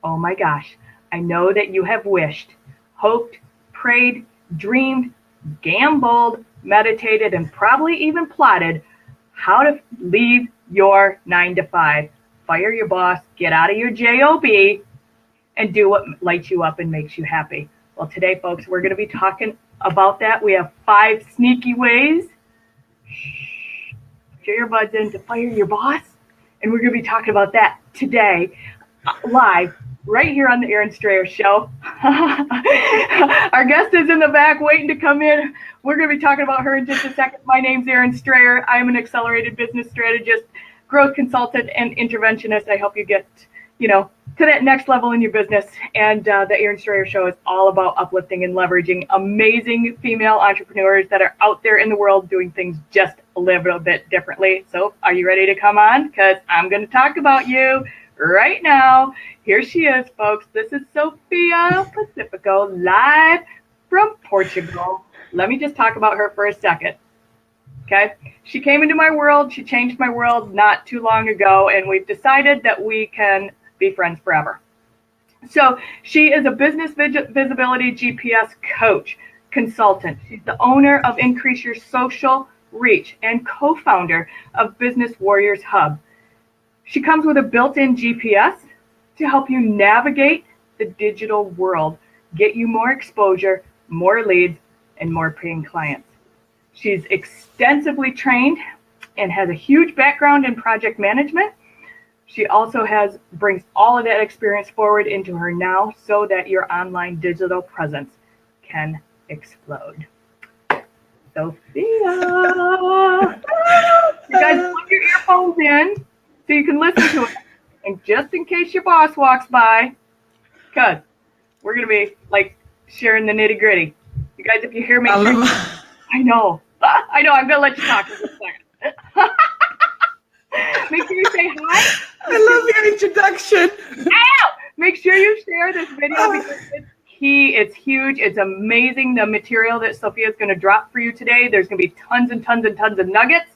Oh my gosh, I know that you have wished, hoped, prayed, dreamed, gambled, meditated, and probably even plotted how to leave your 9 to 5, fire your boss, get out of your job, and do what lights you up and makes you happy. Well, today, folks, we're going to be talking about that. We have 5 sneaky ways, get your buds in, to fire your boss. And we're going to be talking about that today, live, right here on the Aaron Strayer Show. Our guest is in the back waiting to come in. We're going to be talking about her in just a second. My name's Aaron Strayer. I am an accelerated business strategist, growth consultant, and interventionist. I help you get, to that next level in your business. And the Aaron Strayer Show is all about uplifting and leveraging amazing female entrepreneurs that are out there in the world doing things just a little bit differently. So are you ready to come on? Because I'm going to talk about you right now. Here she is, folks. This is Sofia Pacifico, live from Portugal. Let me just talk about her for a second. Okay. She came into my world. She changed my world not too long ago, and we've decided that we can be friends forever. So she is a business visibility GPS coach, consultant. She's the owner of Increase Your Social Reach and co-founder of Business Warriors Hub. She comes with a built-in GPS to help you navigate the digital world, get you more exposure, more leads, and more paying clients. She's extensively trained and has a huge background in project management. She also brings all of that experience forward into her now so that your online digital presence can explode. Sophia! You guys put your earphones in so you can listen to it. And just in case your boss walks by, because we're going to be like sharing the nitty gritty. You guys, if you hear me, I know, I'm going to let you talk for a second. Make sure you say hi. I love your introduction. Ow! Make sure you share this video because it's key. It's huge. It's amazing, the material that Sophia is going to drop for you today. There's going to be tons and tons and tons of nuggets.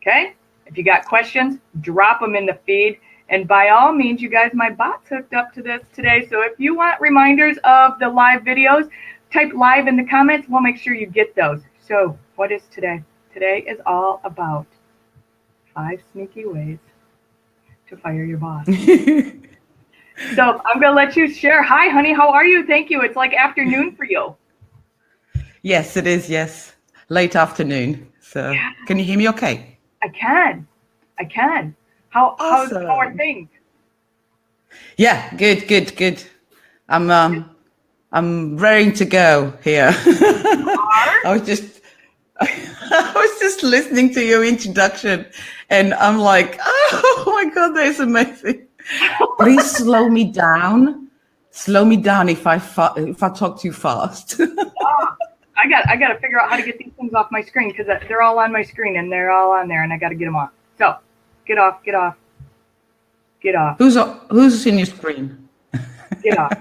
Okay? If you got questions, drop them in the feed. And by all means, you guys, my bot's hooked up to this today. So if you want reminders of the live videos, type live in the comments. We'll make sure you get those. So what is today? Today is all about 5 sneaky ways to fire your boss. So I'm going to let you share. Hi, honey. How are you? Thank you. It's like afternoon for you. Yes, it is. Yes. Late afternoon. So yeah. Can you hear me okay? I can. Awesome. How are things? Yeah, good. I'm raring to go here. I was just listening to your introduction and I'm like, oh my God, that is amazing. Please slow me down if I talk too fast. I got to figure out how to get these things off my screen because they're all on my screen and they're all on there and I got to get them off. So get off. Who's in your screen? Get off.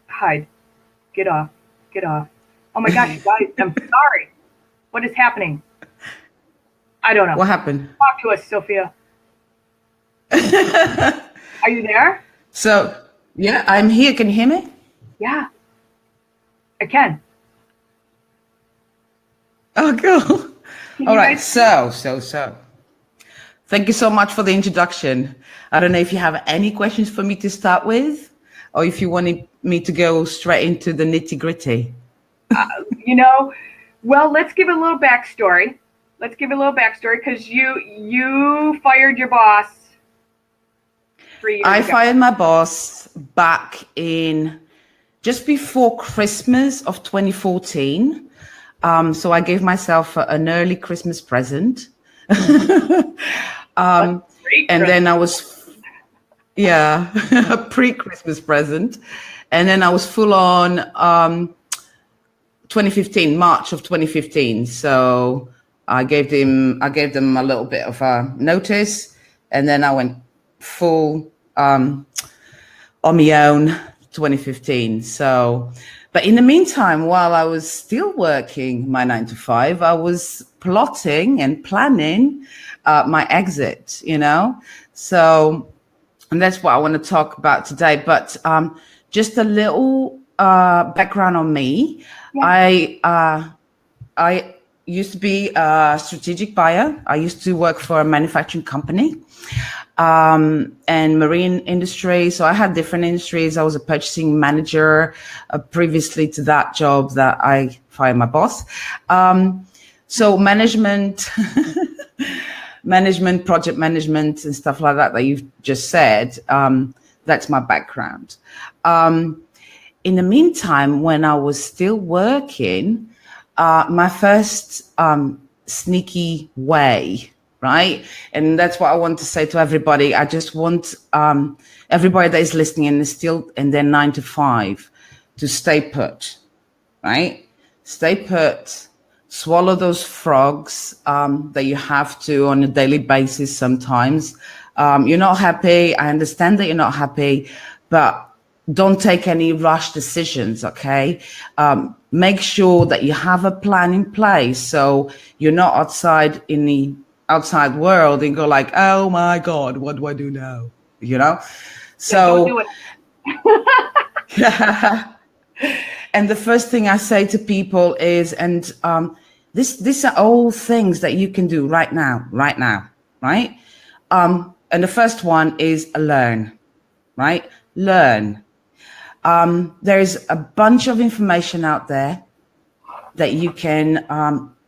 Hide. Get off. Oh my gosh, you guys, I'm sorry. What is happening? I don't know. What happened? Talk to us, Sophia. Are you there? So, yeah, I'm here. Can you hear me? Yeah, I can. Oh, cool. All right. So. Thank you so much for the introduction. I don't know if you have any questions for me to start with, or if you wanted me to go straight into the nitty-gritty. Well, let's give a little backstory. Because you fired your boss 3 years ago. I fired my boss back in just before Christmas of 2014. So I gave myself an early Christmas present. And then I was, a pre-Christmas present. And then I was full on 2015, March of 2015. So I gave them a little bit of a notice, and then I went full on my own 2015. So, but in the meantime, while I was still working my 9 to 5, I was plotting and planning my exit, So And that's what I want to talk about today. But just a little background on me. Yeah. I used to be a strategic buyer. I used to work for a manufacturing company and marine industry. So I had different industries. I was a purchasing manager previously to that job that I fired my boss. So management, project management and stuff like that you've just said, that's my background. In the meantime, when I was still working, my first sneaky way, right? And that's what I want to say to everybody. I just want everybody that is listening and is still in their 9 to 5 to stay put, right? Stay put, swallow those frogs that you have to on a daily basis sometimes. You're not happy. I understand that you're not happy, but don't take any rush decisions, okay? Make sure that you have a plan in place so you're not outside in the outside world and go like, oh my God, what do I do now? You know? So don't do it. And the first thing I say to people is, and these are all things that you can do right now, right? And the first one is learn, right? Learn. There's a bunch of information out there that you can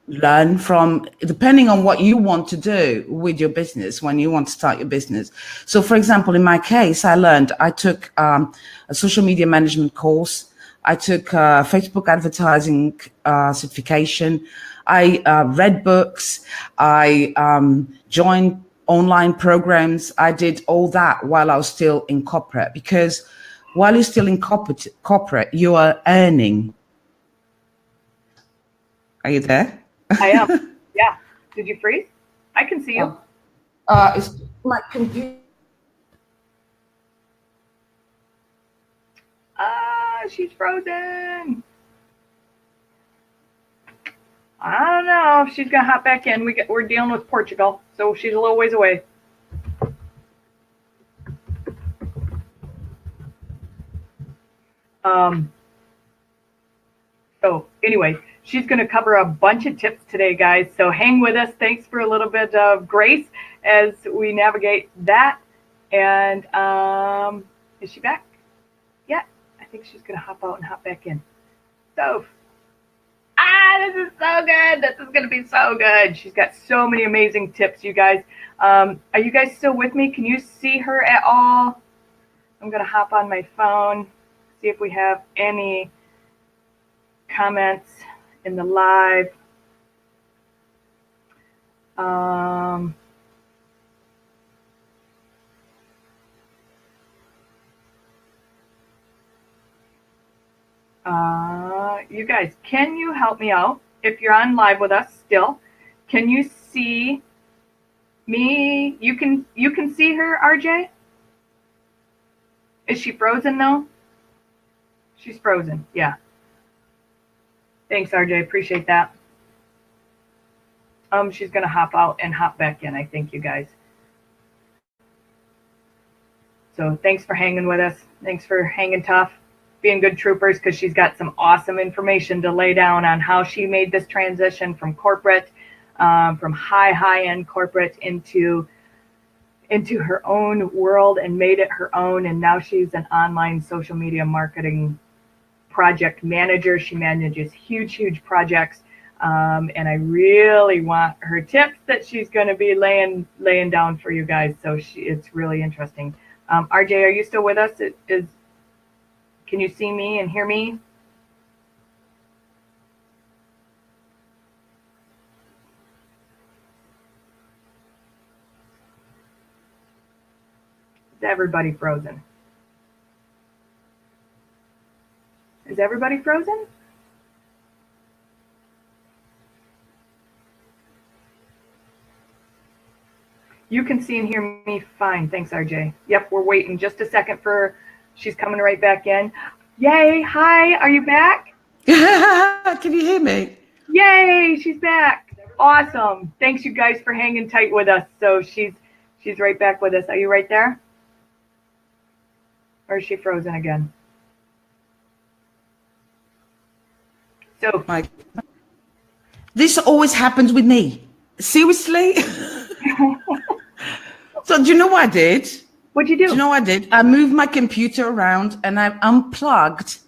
learn from, depending on what you want to do with your business when you want to start your business. So, for example, in my case, I took a social media management course. I took Facebook advertising certification. I read books. I joined online programs. I did all that while I was still in corporate, because while you're still in corporate, you are earning. Are you there? I am. Yeah. Did you freeze? I can see you. It's my computer. She's frozen. I don't know if she's gonna hop back in. We're dealing with Portugal, so she's a little ways away. So anyway, she's going to cover a bunch of tips today, guys. So hang with us. Thanks for a little bit of grace as we navigate that. And is she back? Yeah, I think she's going to hop out and hop back in. So, this is so good. This is going to be so good. She's got so many amazing tips, you guys. Are you guys still with me? Can you see her at all? I'm going to hop on my phone, see if we have any comments in the live. You guys, can you help me out? If you're on live with us still, can you see me? You can see her, RJ? Is she frozen though? She's frozen, yeah. Thanks, RJ. Appreciate that. She's gonna hop out and hop back in, I think, you guys. So thanks for hanging with us. Thanks for hanging tough, being good troopers, because she's got some awesome information to lay down on how she made this transition from corporate, from high-end corporate into her own world and made it her own. And now she's an online social media marketing project manager. She manages huge projects, and I really want her tips that she's going to be laying down for you guys. So it's really interesting. RJ, are you still with us? Can you see me and hear me? Is everybody frozen? Is everybody frozen? You can see and hear me fine. Thanks, RJ. Yep, we're waiting just a second for, she's coming right back in. Yay, hi, are you back? Can you hear me? Yay, she's back. Awesome. Thanks, you guys, for hanging tight with us. So she's right back with us. Are you right there? Or is she frozen again? So, Like, this always happens with me. Seriously? So do you know what I did? what'd you Do you do? know what I did? I moved my computer around and I unplugged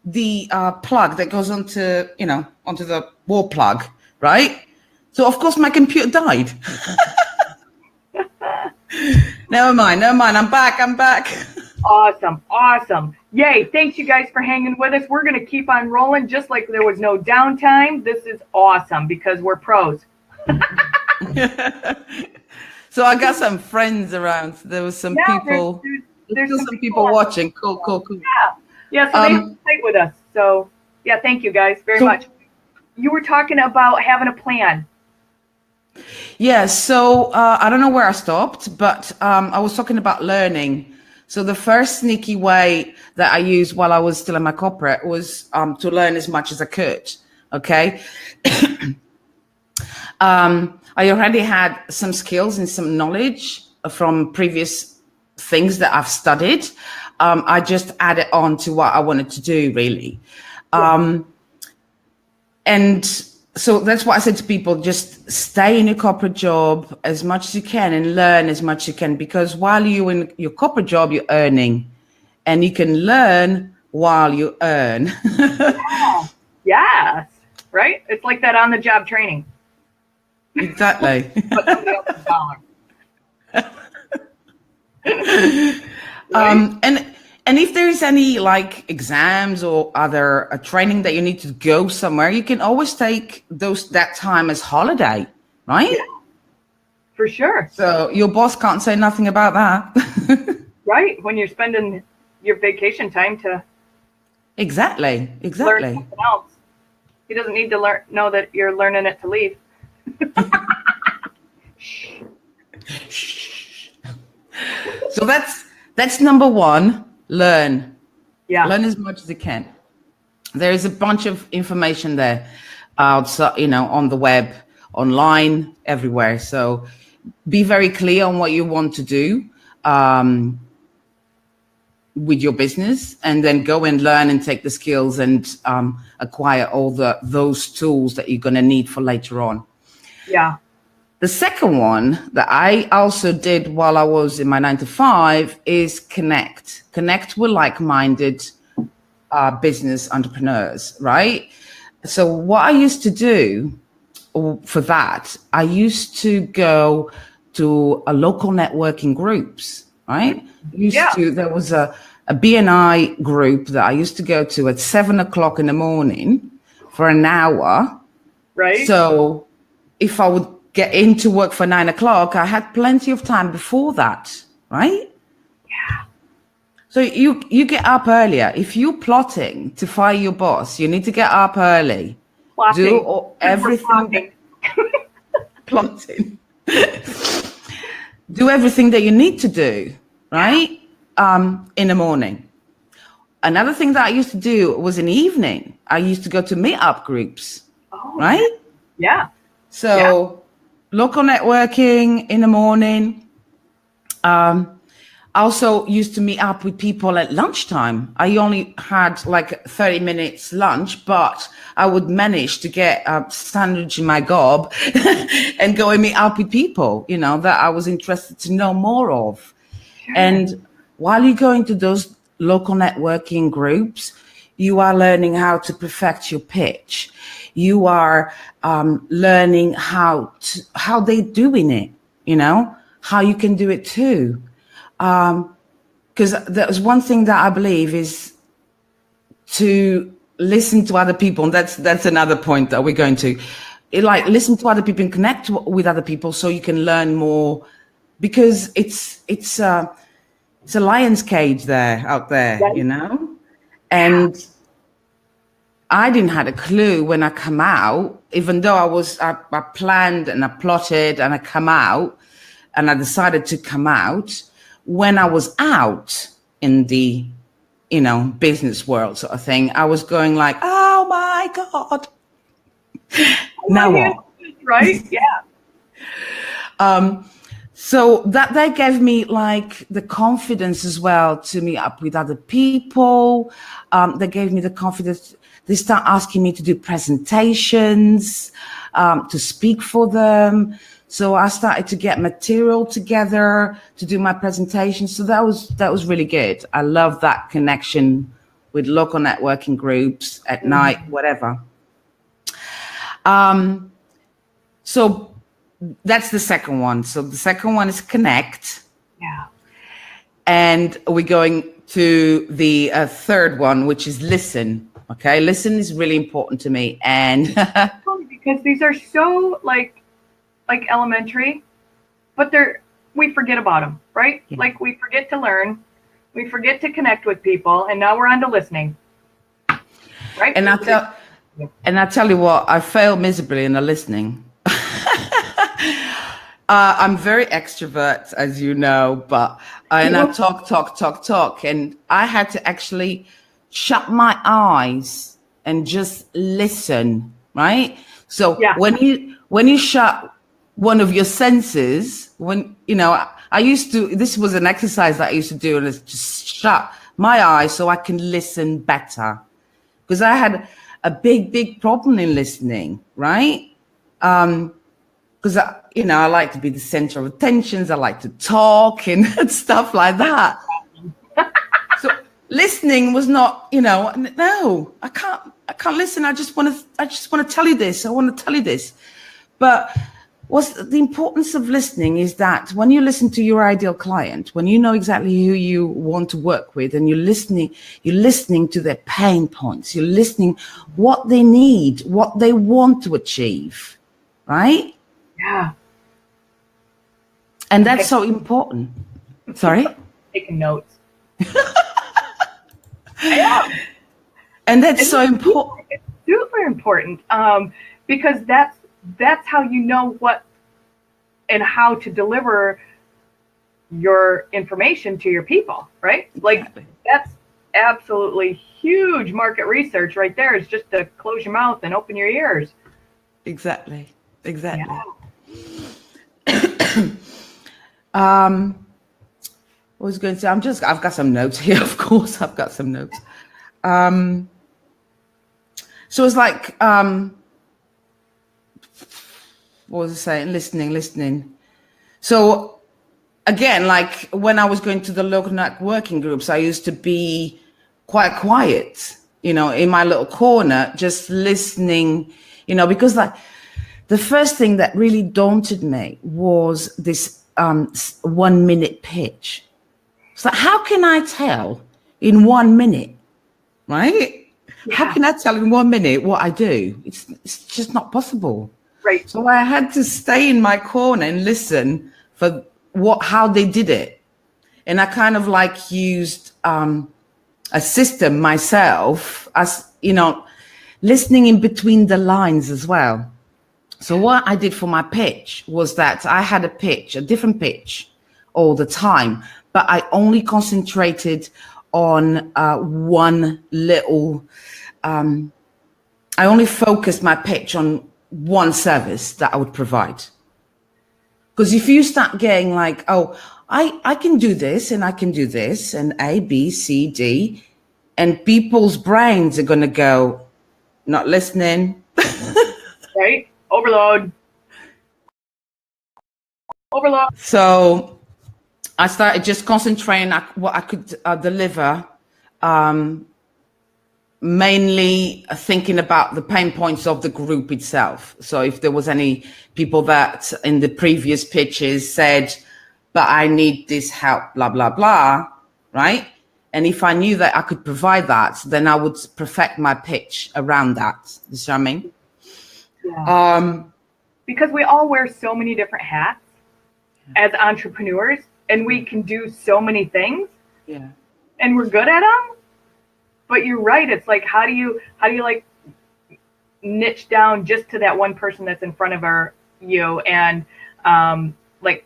the plug that goes onto the wall plug, right? So of course my computer died. Never mind. I'm back. Awesome. Awesome. Yay. Thanks, you guys, for hanging with us. We're going to keep on rolling just like there was no downtime. This is awesome because we're pros. So I got some friends around. There was some Yeah, people. there's Still some some people people watching. Cool. Yeah. Yeah, so they fight with us. So, yeah, thank you guys very much. You were talking about having a plan. Yeah, so I don't know where I stopped, but I was talking about learning. So the first sneaky way that I used while I was still in my corporate was to learn as much as I could. Okay. I already had some skills and some knowledge from previous things that I've studied. I just added on to what I wanted to do, really. And so that's what I said to people, just stay in your corporate job as much as you can and learn as much as you can, because while you're in your corporate job, you're earning and you can learn while you earn. Yeah. Yes. Right? It's like that on the job training. Exactly. But somebody else's dollar. And if there's any like exams or other training that you need to go somewhere, you can always take that time as holiday, right? Yeah, for sure. So your boss can't say nothing about that. Right, when you're spending your vacation time to Exactly. learn something else. He doesn't need to know that you're learning it to leave. So that's number one. Learn. Yeah. Learn as much as you can. There is a bunch of information there outside, on the web, online, everywhere. So be very clear on what you want to do with your business, and then go and learn and take the skills and acquire all those tools that you're going to need for later on. Yeah. The second one that I also did while I was in my 9 to 5 is connect with like-minded business entrepreneurs, right? So what I used to do for that, I used to go to a local networking groups, right? There was a BNI group that I used to go to at 7:00 in the morning for an hour. Right. So if I would get into work for 9:00, I had plenty of time before that, right? Yeah. So you get up earlier. If you're plotting to fire your boss, you need to get up early. Plotting. Do everything. Plotting. Do everything that you need to do, right? In the morning. Another thing that I used to do was in the evening. I used to go to meetup groups, right? Yeah. So local networking in the morning. Also used to meet up with people at lunchtime. I only had like 30 minutes lunch, but I would manage to get a sandwich in my gob and go and meet up with people, that I was interested to know more of. Sure. And while you're going to those local networking groups, you are learning how to perfect your pitch. You are learning how they're doing it, how you can do it too. Because there's one thing that I believe is to listen to other people, and that's another point that we're going to. Listen to other people and connect with other people so you can learn more, because it's a lion's cage out there, and I didn't have a clue when I come out, even though I planned and I plotted and I come out and I decided to come out. When I was out in the, business world sort of thing, I was going like, oh my God. Now what? Right? Yeah. So that gave me like the confidence as well to meet up with other people. They gave me the confidence. They start asking me to do presentations, to speak for them. So I started to get material together to do my presentation. So that was really good. I love that connection with local networking groups at night, whatever. So that's the second one. So the second one is connect. Yeah. And we're going to the third one, which is listen. Okay, listen is really important to me. And because these are so like elementary, but we forget about them, right? Yeah. Like we forget to learn, we forget to connect with people, and now we're on to listening. Right? And I tell you what, I fail miserably in the listening. I'm very extrovert, as you know, but and I talk, and I had to actually shut my eyes and just listen, right? So when you shut one of your senses, I used to, this was an exercise that I used to do, and it's just shut my eyes so I can listen better, because I had a big problem in listening, right? Because I like to be the center of attention. I like to talk and stuff like that. So listening was not, no, I can't listen. I just want to tell you this. I want to tell you this. But what's the importance of listening is that when you listen to your ideal client, when you know exactly who you want to work with, and you're listening to their pain points, you're listening what they need, what they want to achieve, right? Yeah. And that's so important. Sorry? Taking notes. Yeah. And that's so important. It's super important, because that's how you know what and how to deliver your information to your people, right? Exactly. Like that's absolutely huge market research right there. Is just to close your mouth and open your ears. Exactly. Yeah. I was going to say, I've got some notes here, of course, I've got some notes. So it's like, what was I saying? Listening. So again, like when I was going to the local networking groups, I used to be quite quiet, in my little corner, just listening, because like the first thing that really daunted me was this 1 minute pitch. So how can I tell in 1 minute, right? Yeah. How can I tell in 1 minute what I do? It's just not possible. Right. So I had to stay in my corner and listen for how they did it. And I kind of like used a system myself as, listening in between the lines as well. So what I did for my pitch was that I had a different pitch all the time, but I only concentrated on one little, I only focused my pitch on one service that I would provide. Because if you start getting like, oh, I can do this and I can do this and A, B, C, D, and people's brains are going to go, not listening. Right? Overload. So I started just concentrating on what I could deliver, mainly thinking about the pain points of the group itself. So if there was any people that in the previous pitches said, but I need this help, blah, blah, blah, right? And if I knew that I could provide that, then I would perfect my pitch around that. You see what I mean? Yeah. Because we all wear so many different hats as entrepreneurs, and we can do so many things. Yeah. And we're good at them. But you're right. It's like, how do you like niche down just to that one person that's in front of you and like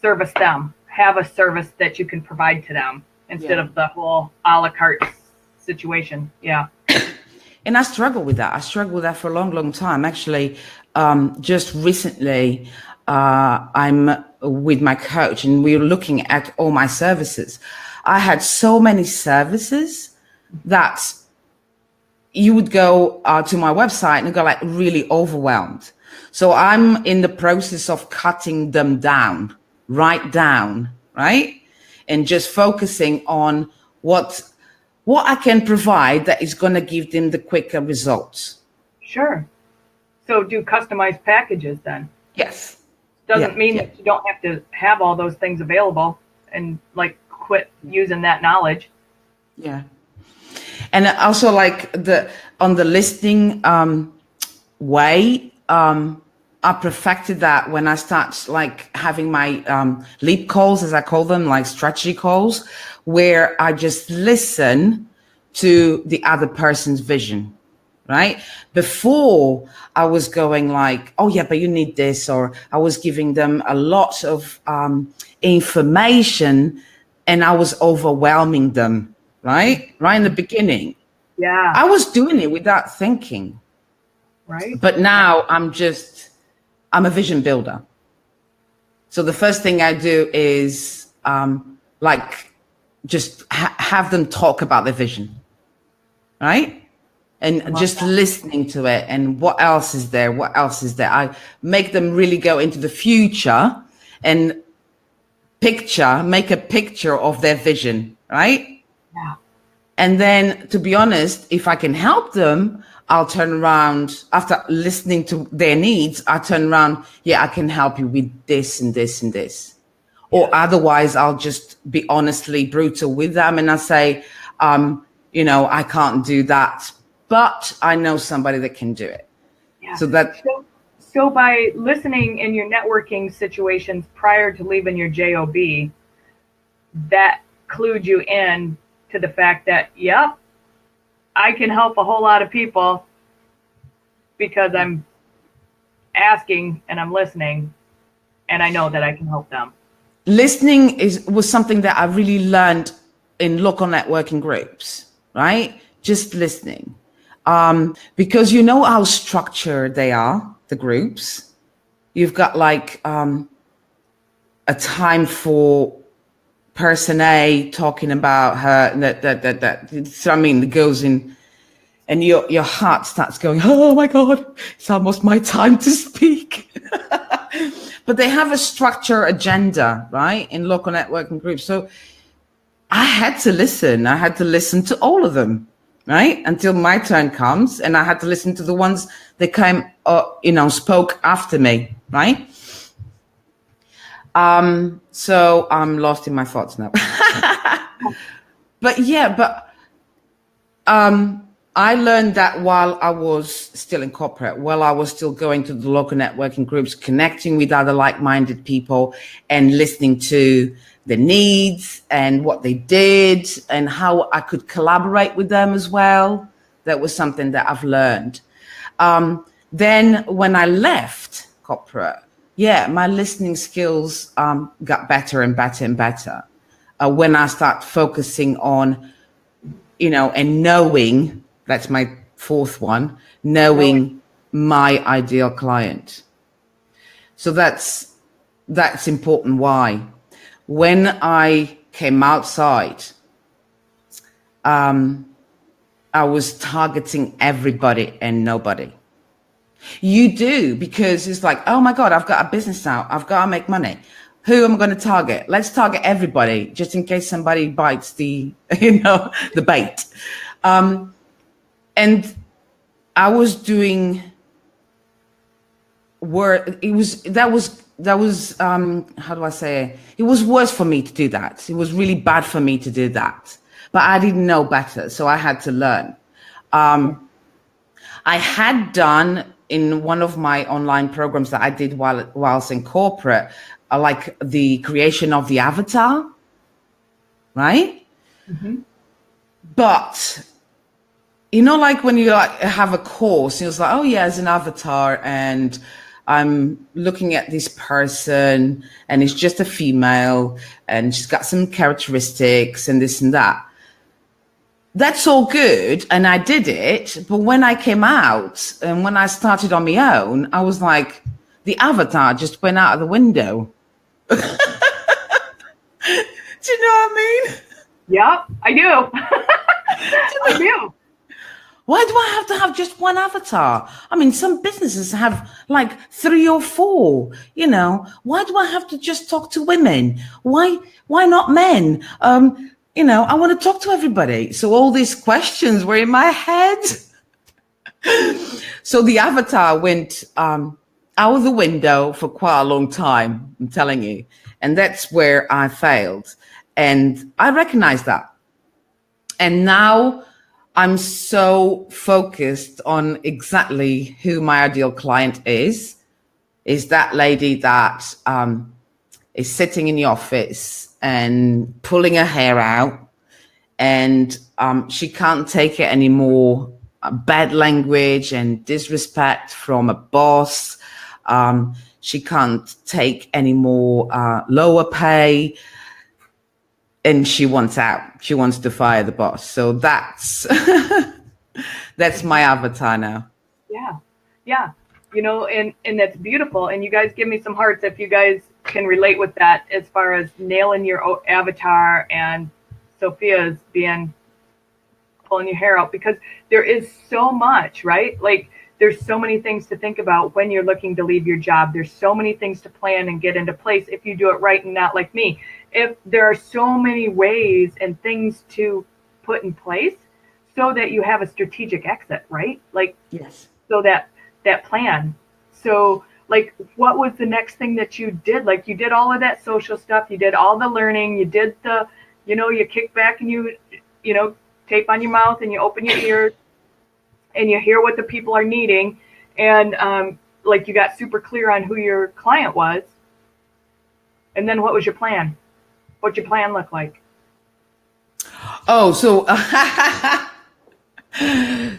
service them, have a service that you can provide to them instead of the whole a la carte situation. Yeah. And I struggle with that. I struggled with that for a long, long time. Actually, just recently, I'm with my coach and we're looking at all my services. I had so many services that you would go to my website and go like really overwhelmed. So I'm in the process of cutting them down, right? And just focusing on what I can provide that is going to give them the quicker results. Sure. So do customized packages then? Yes. Doesn't mean that you don't have to have all those things available and like quit using that knowledge. Yeah. And also like on the listening way, I perfected that when I start like having my leap calls, as I call them, like strategy calls, where I just listen to the other person's vision, right? Before I was going like, oh yeah, but you need this, or I was giving them a lot of information and I was overwhelming them, right in the beginning. Yeah, I was doing it without thinking, right? But now I'm a vision builder. So the first thing I do is like just have them talk about their vision, right? And just listening to it and what else is there? I make them really go into the future and make a picture of their vision, right? Yeah. And then, to be honest, if I can help them, I'll turn around after listening to their needs. I turn around, yeah, I can help you with this and this and this. Or otherwise, I'll just be honestly brutal with them and I say, I can't do that, but I know somebody that can do it. Yeah. So by listening in your networking situations prior to leaving your job, that clued you in to the fact that, yep, I can help a whole lot of people because I'm asking and I'm listening and I know that I can help them. Listening was something that I really learned in local networking groups, right? Just listening. Because you know how structured they are, the groups. You've got like a time for person A talking about her, that. So I mean, it goes in, and your heart starts going, oh my God, it's almost my time to speak. But they have a structure agenda, right, in local networking groups. So I had to listen. I had to listen to all of them, right, until my turn comes, and I had to listen to the ones that came, spoke after me, right. So I'm lost in my thoughts now. But I learned that while I was still in corporate, while I was still going to the local networking groups, connecting with other like-minded people and listening to the needs and what they did and how I could collaborate with them as well. That was something that I've learned. Then when I left corporate, my listening skills got better and better and better when I start focusing on, and knowing, that's my fourth one, knowing my ideal client. So that's important. Why? When I came outside, I was targeting everybody and nobody. You do, because it's like, oh my God, I've got a business now. I've got to make money. Who am I going to target? Let's target everybody, just in case somebody bites the bait. And I was doing work. That was how do I say it? It was worse for me to do that. It was really bad for me to do that, but I didn't know better, so I had to learn. I had done in one of my online programs that I did while I was in corporate, like the creation of the avatar, right? Mm-hmm. But like when you have a course, it's like, oh yeah, it's an avatar, and I'm looking at this person, and it's just a female, and she's got some characteristics, and this and that. That's all good, and I did it. But when I came out and when I started on my own, I was like, the avatar just went out of the window. Do you know what I mean? Yeah, I do. I do. Why do I have to have just one avatar? I mean, some businesses have like 3 or 4, you know. Why do I have to just talk to women? Why not men? You know, I want to talk to everybody. So all these questions were in my head. So the avatar went out of the window for quite a long time, I'm telling you. And that's where I failed. And I recognize that. And now I'm so focused on exactly who my ideal client is that lady that is sitting in the office and pulling her hair out, and she can't take it anymore. Bad language and disrespect from a boss. She can't take any more lower pay. And she wants out. She wants to fire the boss. So that's that's my avatar now. Yeah. Yeah. You know, and that's beautiful. And you guys give me some hearts if you guys can relate with that as far as nailing your avatar, and Sophia's being pulling your hair out, because there is so much, right? Like there's so many things to think about when you're looking to leave your job. There's so many things to plan and get into place if you do it right, and not like me. If there are so many ways and things to put in place so that you have a strategic exit, right? Like, yes. So that plan. So like, what was the next thing that you did? Like you did all of that social stuff. You did all the learning. You did the, you know, you kick back and you know, tape on your mouth and you open your ears and you hear what the people are needing. And like you got super clear on who your client was. And then what was your plan? What'd your plan look like? Oh, so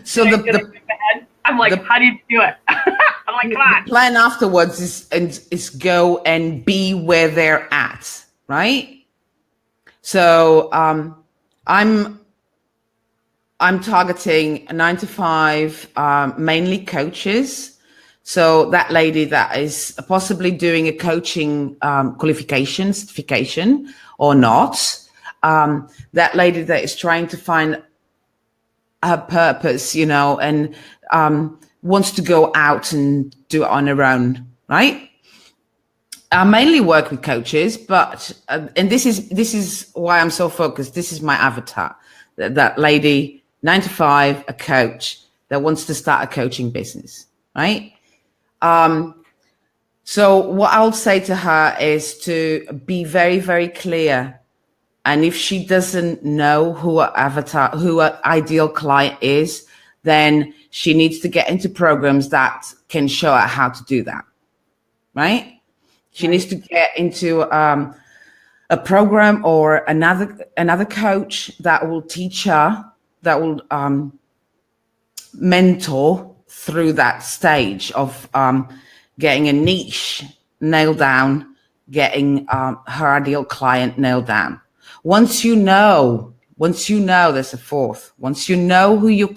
so I'm like, how do you do it? I'm like, come on. The plan afterwards is go and be where they're at, right? So I'm targeting 9 to 5, mainly coaches. So that lady that is possibly doing a coaching qualification, certification or not, that lady that is trying to find her purpose, you know, and wants to go out and do it on her own, right? I mainly work with coaches, but and this is why I'm so focused. This is my avatar, that lady, 9 to 5, a coach that wants to start a coaching business, right? So what I'll say to her is to be very, very clear. And if she doesn't know who her ideal client is, then she needs to get into programs that can show her how to do that, right? She needs to get into a program or another coach that will teach her, that will mentor through that stage of getting a niche nailed down, getting her ideal client nailed down. Once you know, there's a fourth. Once you know who your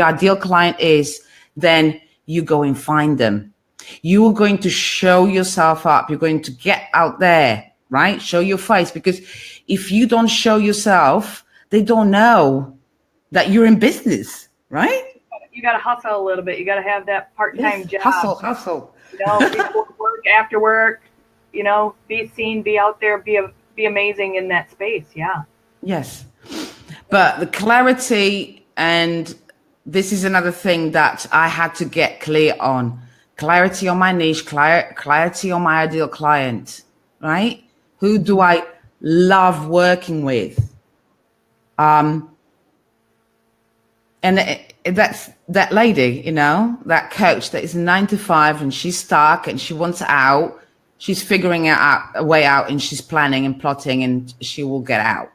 ideal client is, then you go and find them. You are going to show yourself up. You're going to get out there, right? Show your face, because if you don't show yourself, they don't know that you're in business, right? You got to hustle a little bit. You got to have that part-time job. Hustle. You know, before work, after work, you know, be seen, be out there, be amazing in that space. Yeah. Yes. But the clarity, and this is another thing that I had to get clear on. Clarity on my niche, clarity on my ideal client, right? Who do I love working with? And that's that lady, you know, that coach that is 9 to 5 and she's stuck and she wants out. She's figuring out a way out, and she's planning and plotting, and she will get out,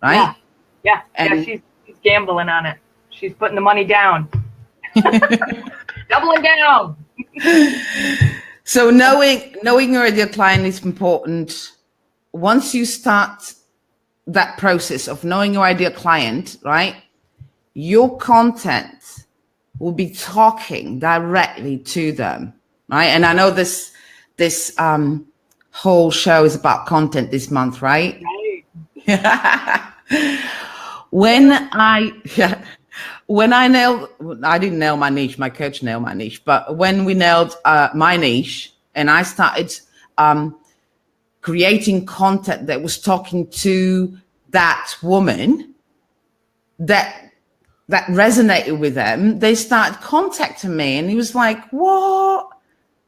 right? Yeah. She's gambling on it. She's putting the money down, doubling down. So knowing your ideal client is important. Once you start that process of knowing your ideal client, right, your content will be talking directly to them, right? And I know this whole show is about content this month, right? Right. When I didn't nail my niche, my coach nailed my niche, but when we nailed my niche and I started creating content that was talking to that woman that resonated with them, they started contacting me and he was like, what?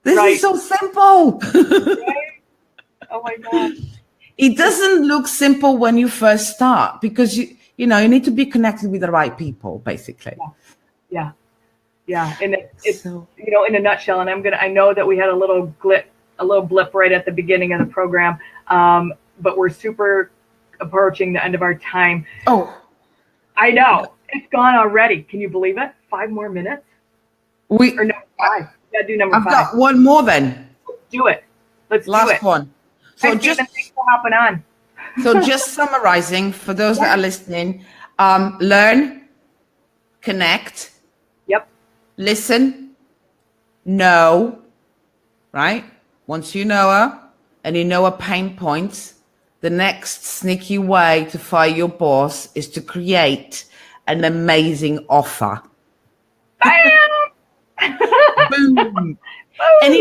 This is so simple. Right? Oh my God. It doesn't look simple when you first start because you need to be connected with the right people, basically. Yeah. And it's in a nutshell. And I know that we had a little blip right at the beginning of the program, but we're super approaching the end of our time. Oh, I know it's gone already. Can you believe it? 5 more minutes. Or no, 5. Yeah, do number 5. I've got one more then. Do it. Let's do it. Last one. So thanks for hopping on. So just summarizing for those that are listening, learn, connect. Yep. Listen, know, right? Once you know her and you know her pain points, the next sneaky way to fire your boss is to create an amazing offer. Bam! Boom. And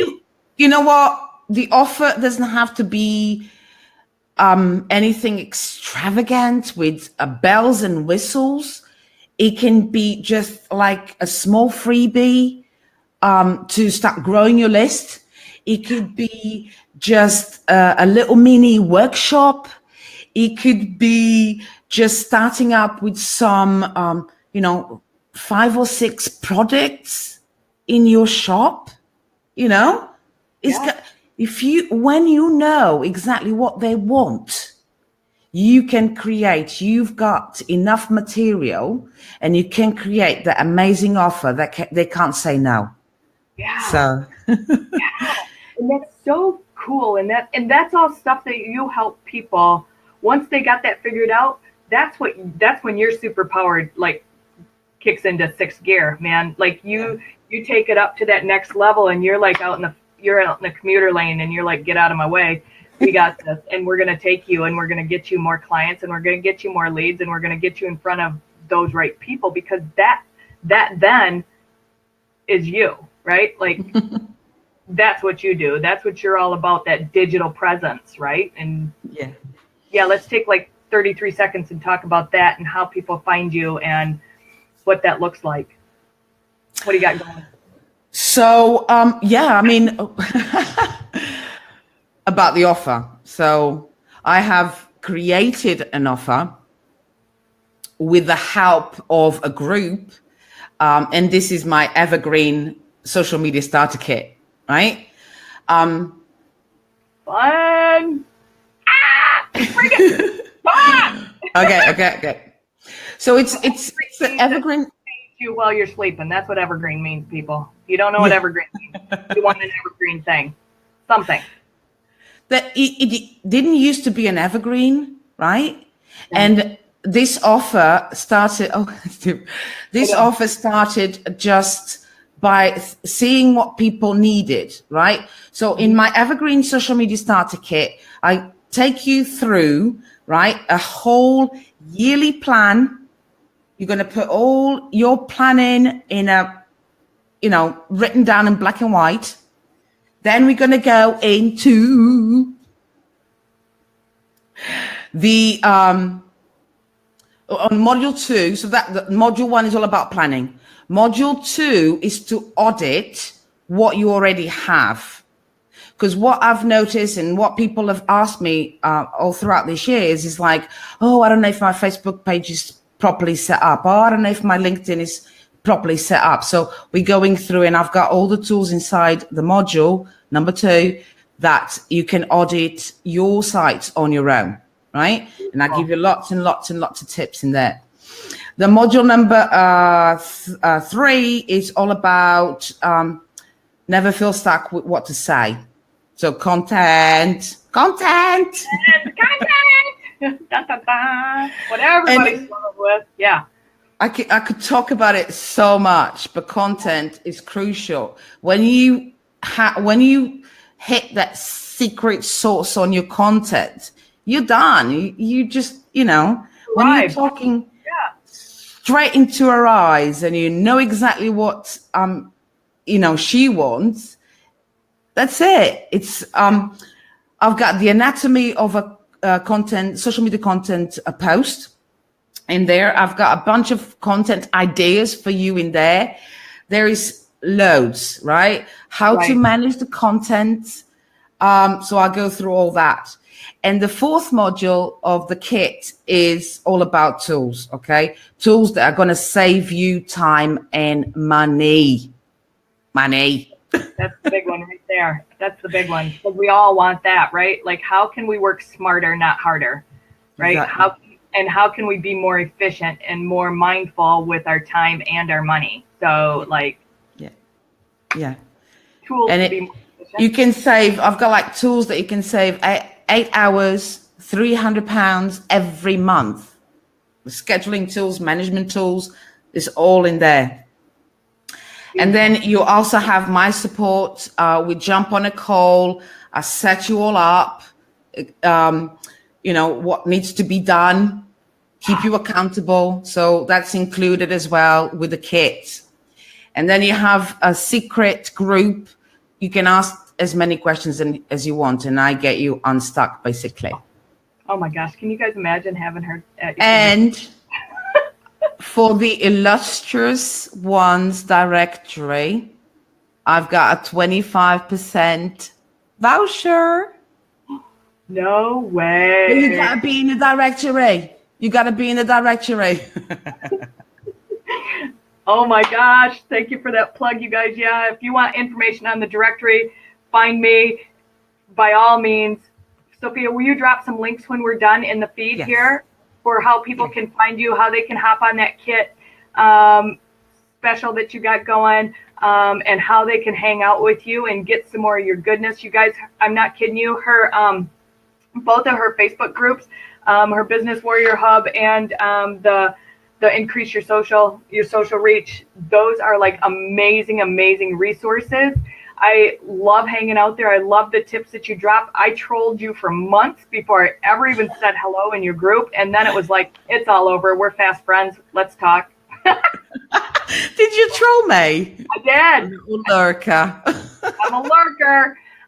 you know what? The offer doesn't have to be anything extravagant with bells and whistles. It can be just like a small freebie to start growing your list. It could be just a little mini workshop. It could be just starting up with some, 5 or 6 products in your shop. When you know exactly what they want, you can create. You've got enough material, and you can create that amazing offer that they can't say no. Yeah. So. Yeah. And that's so cool. And that's all stuff that you help people. Once they got that figured out, that's when your superpower like kicks into 6th gear, man. Like you take it up to that next level, and you're like out in the commuter lane, and you're like, get out of my way. We got this, and we're going to take you, and we're going to get you more clients, and we're going to get you more leads, and we're going to get you in front of those right people, because that then is you, right? Like that's what you do. That's what you're all about, that digital presence, right? And yeah, let's take like 33 seconds and talk about that and how people find you and what that looks like. What do you got going? So, about the offer. So I have created an offer with the help of a group. And this is my evergreen social media starter kit, right? Fun. Bring it. Okay. So it's the evergreen. You while you're sleeping. That's what evergreen means, people. You don't know what evergreen means. You want an evergreen thing, something. That it didn't used to be an evergreen, right? Yeah. And this offer started. Offer started just by seeing what people needed, right? So in my evergreen social media starter kit, I take you through, right, a whole yearly plan. You're going to put all your planning in a, written down in black and white. Then we're going to go into the on module 2. So that module 1 is all about planning. Module 2 is to audit what you already have. Because what I've noticed and what people have asked me all throughout this year is like, oh, I don't know if my Facebook page is properly set up. Oh, I don't know if my LinkedIn is properly set up. So we're going through, and I've got all the tools inside the module number 2 that you can audit your sites on your own, right? And I give you lots and lots and lots of tips in there. The module number 3 is all about never feel stuck with what to say. So content. What everybody's in love with. Yeah. I could talk about it so much, but content is crucial. When you when you hit that secret sauce on your content, you're done. You just, when you're talking straight into her eyes and you know exactly what, she wants, that's it. It's, I've got the anatomy of a social media content, a post in there. I've got a bunch of content ideas for you in there. There is loads, right? How to manage the content. So I'll go through all that. And the fourth module of the kit is all about tools, okay? Tools that are going to save you time and money. That's the big one right there. That's the big one. Because we all want that, right? Like, how can we work smarter, not harder, right? Exactly. How can we be more efficient and more mindful with our time and our money? So, like, yeah, tools and to be more efficient. You can save. I've got like tools that you can save 8 hours, £300 every month. The scheduling tools, management tools, is all in there. And then you also have my support. We jump on a call. I set you all up. What needs to be done. Keep you accountable. So that's included as well with the kit. And then you have a secret group. You can ask as many questions as you want, and I get you unstuck, basically. Oh my gosh. Can you guys imagine having her? And for the illustrious ones directory, I've got a 25% voucher. No way. You gotta be in the directory. Oh my gosh. Thank you for that plug, you guys. Yeah, if you want information on the directory, find me by all means. Sophia, will you drop some links when we're done in the feed here for how people can find you, how they can hop on that kit special that you got going, and how they can hang out with you and get some more of your goodness. You guys, I'm not kidding you. Her, both of her Facebook groups, her Business Warrior Hub and the Increase Your Social Reach, those are like amazing resources. I love hanging out there. I love the tips that you drop. I trolled you for months before I ever even said hello in your group. And then it was like, it's all over. We're fast friends. Let's talk. Did you troll me? I did. Lurker.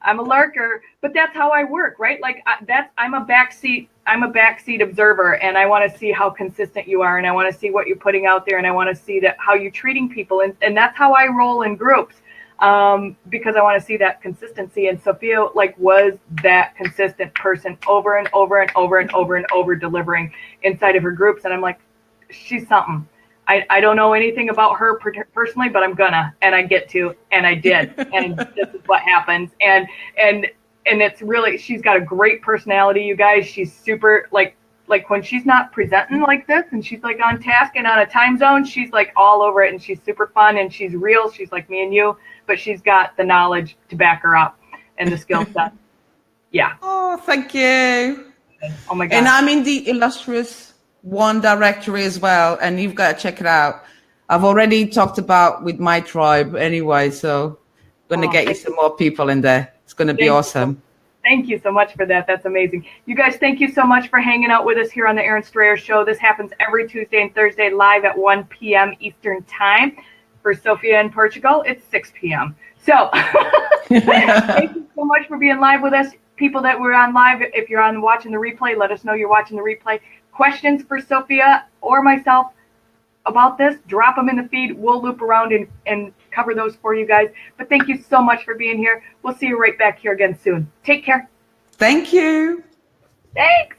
I'm a lurker, but that's how I work, right? Like I'm a backseat observer, and I want to see how consistent you are, and I want to see what you're putting out there, and I want to see that how you're treating people, and that's how I roll in groups. Because I want to see that consistency. And Sophia was that consistent person over and over delivering inside of her groups. And I'm like, she's something. I don't know anything about her personally, but I'm gonna, and I get to, and I did. And this is what happens. And it's really, she's got a great personality, you guys. She's super like when she's not presenting like this and she's like on task and on a time zone, she's like all over it, and she's super fun and she's real. She's like me and you, but she's got the knowledge to back her up and the skill set. Yeah. Oh, thank you. Oh my God. And I'm in the illustrious one directory as well, and you've got to check it out. I've already talked about with my tribe anyway, so I'm going to get you some more people in there. It's going to be awesome. Thank you so much for that. That's amazing. You guys, thank you so much for hanging out with us here on the Erin Strayer Show. This happens every Tuesday and Thursday live at 1 p.m. Eastern Time. For Sofia in Portugal, it's 6 p.m. So thank you so much for being live with us. People that were on live, if you're on watching the replay, let us know you're watching the replay. Questions for Sofia or myself about this, drop them in the feed. We'll loop around and cover those for you guys. But thank you so much for being here. We'll see you right back here again soon. Take care. Thank you. Thanks.